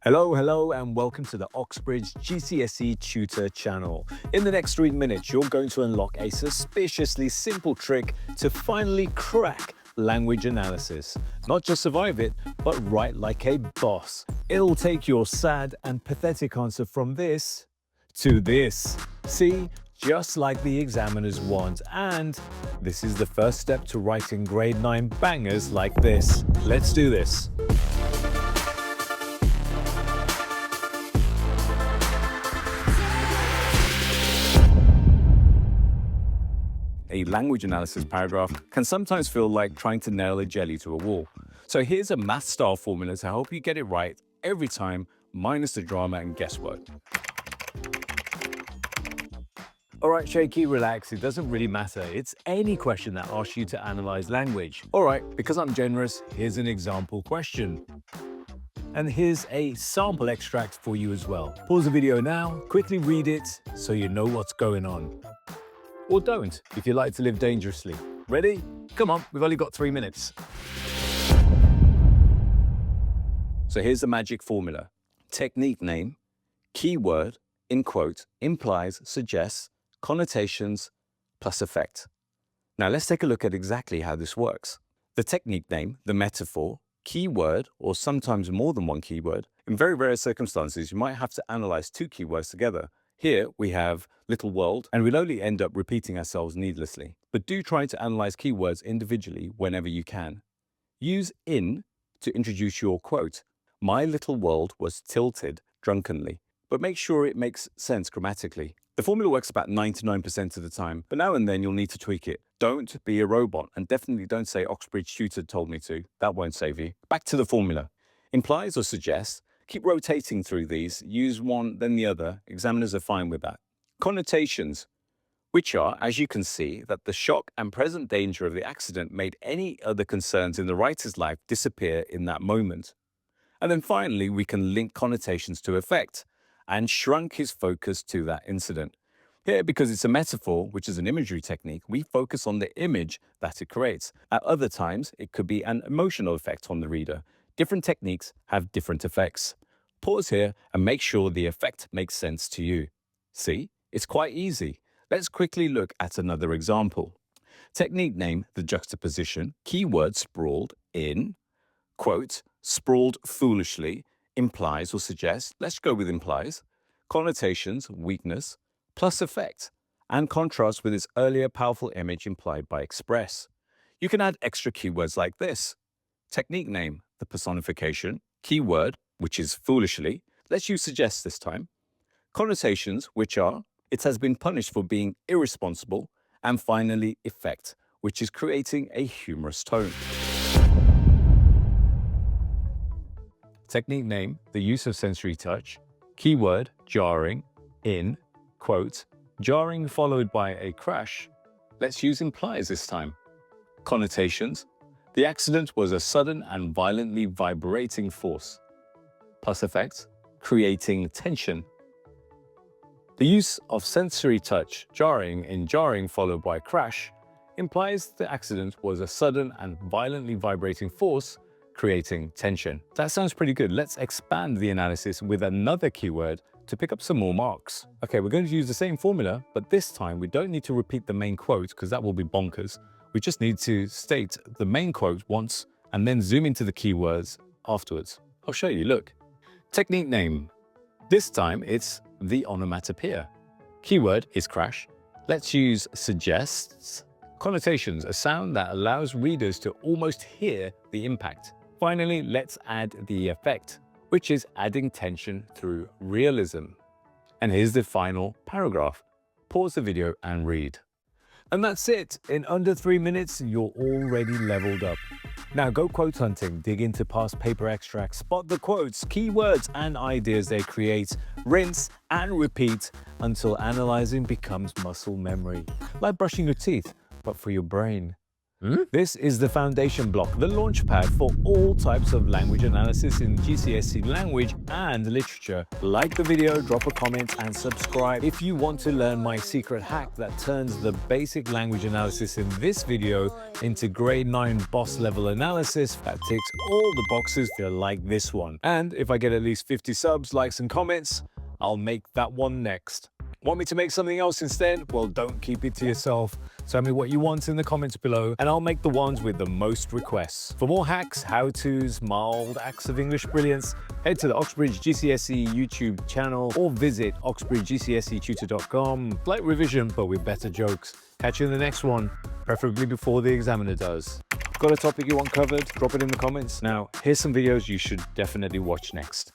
Hello, and welcome to the Oxbridge GCSE Tutor channel. In the next 3 minutes, you're going to unlock a suspiciously simple trick to finally crack language analysis. Not just survive it, but write like a boss. It'll take your sad and pathetic answer from this to this. See? Just like the examiners want, and this is the first step to writing grade 9 bangers like this. Let's do this. A language analysis paragraph can sometimes feel like trying to nail a jelly to a wall. So here's a math-style formula to help you get it right every time, minus the drama and guesswork. Alright, Shaky, relax, it doesn't really matter. It's any question that asks you to analyze language. Alright, because I'm generous, here's an example question. And here's a sample extract for you as well. Pause the video now, quickly read it so you know what's going on. Or don't, if you like to live dangerously. Ready? Come on, we've only got 3 minutes. So here's the magic formula. Technique name, keyword, in quote, implies, suggests, connotations, plus effect. Now let's take a look at exactly how this works. The technique name, the metaphor, keyword, or sometimes more than one keyword. In very rare circumstances, you might have to analyze 2 keywords together. Here we have little world, and we'll only end up repeating ourselves needlessly. But do try to analyze keywords individually whenever you can. Use in to introduce your quote. My little world was tilted drunkenly, but make sure it makes sense grammatically. The formula works about 99% of the time, but now and then you'll need to tweak it. Don't be a robot, and definitely don't say Oxbridge Tutor told me to. That won't save you. Back to the formula. Implies or suggests. Keep rotating through these. Use one, then the other. Examiners are fine with that. Connotations, which are, as you can see, that the shock and present danger of the accident made any other concerns in the writer's life disappear in that moment. And then finally, we can link connotations to effect and shrunk his focus to that incident. Here, because it's a metaphor, which is an imagery technique, we focus on the image that it creates. At other times, it could be an emotional effect on the reader. Different techniques have different effects. Pause here and make sure the effect makes sense to you. See? It's quite easy. Let's quickly look at another example. Technique name, the juxtaposition, keyword sprawled in, quote, sprawled foolishly, implies or suggests, let's go with implies, connotations, weakness, plus effect, and contrast with its earlier powerful image implied by express. You can add extra keywords like this. Technique name, the personification, keyword, which is foolishly, let's use suggest this time. Connotations, which are, it has been punished for being irresponsible, and finally, effect, which is creating a humorous tone. Technique name, the use of sensory touch, keyword, jarring, in, quote, jarring followed by a crash, let's use implies this time. Connotations, the accident was a sudden and violently vibrating force. Plus effect, creating tension. The use of sensory touch, jarring in jarring followed by crash, implies the accident was a sudden and violently vibrating force, creating tension. That sounds pretty good. Let's expand the analysis with another keyword to pick up some more marks. Okay, we're going to use the same formula, but this time we don't need to repeat the main quote because that will be bonkers. We just need to state the main quote once and then zoom into the keywords afterwards. I'll show you, look. Technique name. This time it's the onomatopoeia. Keyword is crash. Let's use suggests. Connotations, a sound that allows readers to almost hear the impact. Finally, let's add the effect, which is adding tension through realism. And here's the final paragraph. Pause the video and read. And that's it. In under 3 minutes, you're already leveled up. Now go quote hunting, dig into past paper extracts, spot the quotes, keywords, and ideas they create, rinse and repeat until analyzing becomes muscle memory. Like brushing your teeth, but for your brain. This is the foundation block, the launchpad for all types of language analysis in GCSE language and literature. Like the video, drop a comment and subscribe if you want to learn my secret hack that turns the basic language analysis in this video into grade 9 boss level analysis that ticks all the boxes like this one. And if I get at least 50 subs, likes and comments, I'll make that one next. Want me to make something else instead? Well, don't keep it to yourself. Tell me what you want in the comments below and I'll make the ones with the most requests. For more hacks, how-tos, mild acts of English brilliance, head to the Oxbridge GCSE YouTube channel or visit oxbridgegcsetutor.com. Light revision, but with better jokes. Catch you in the next one, preferably before the examiner does. Got a topic you want covered? Drop it in the comments. Now, here's some videos you should definitely watch next.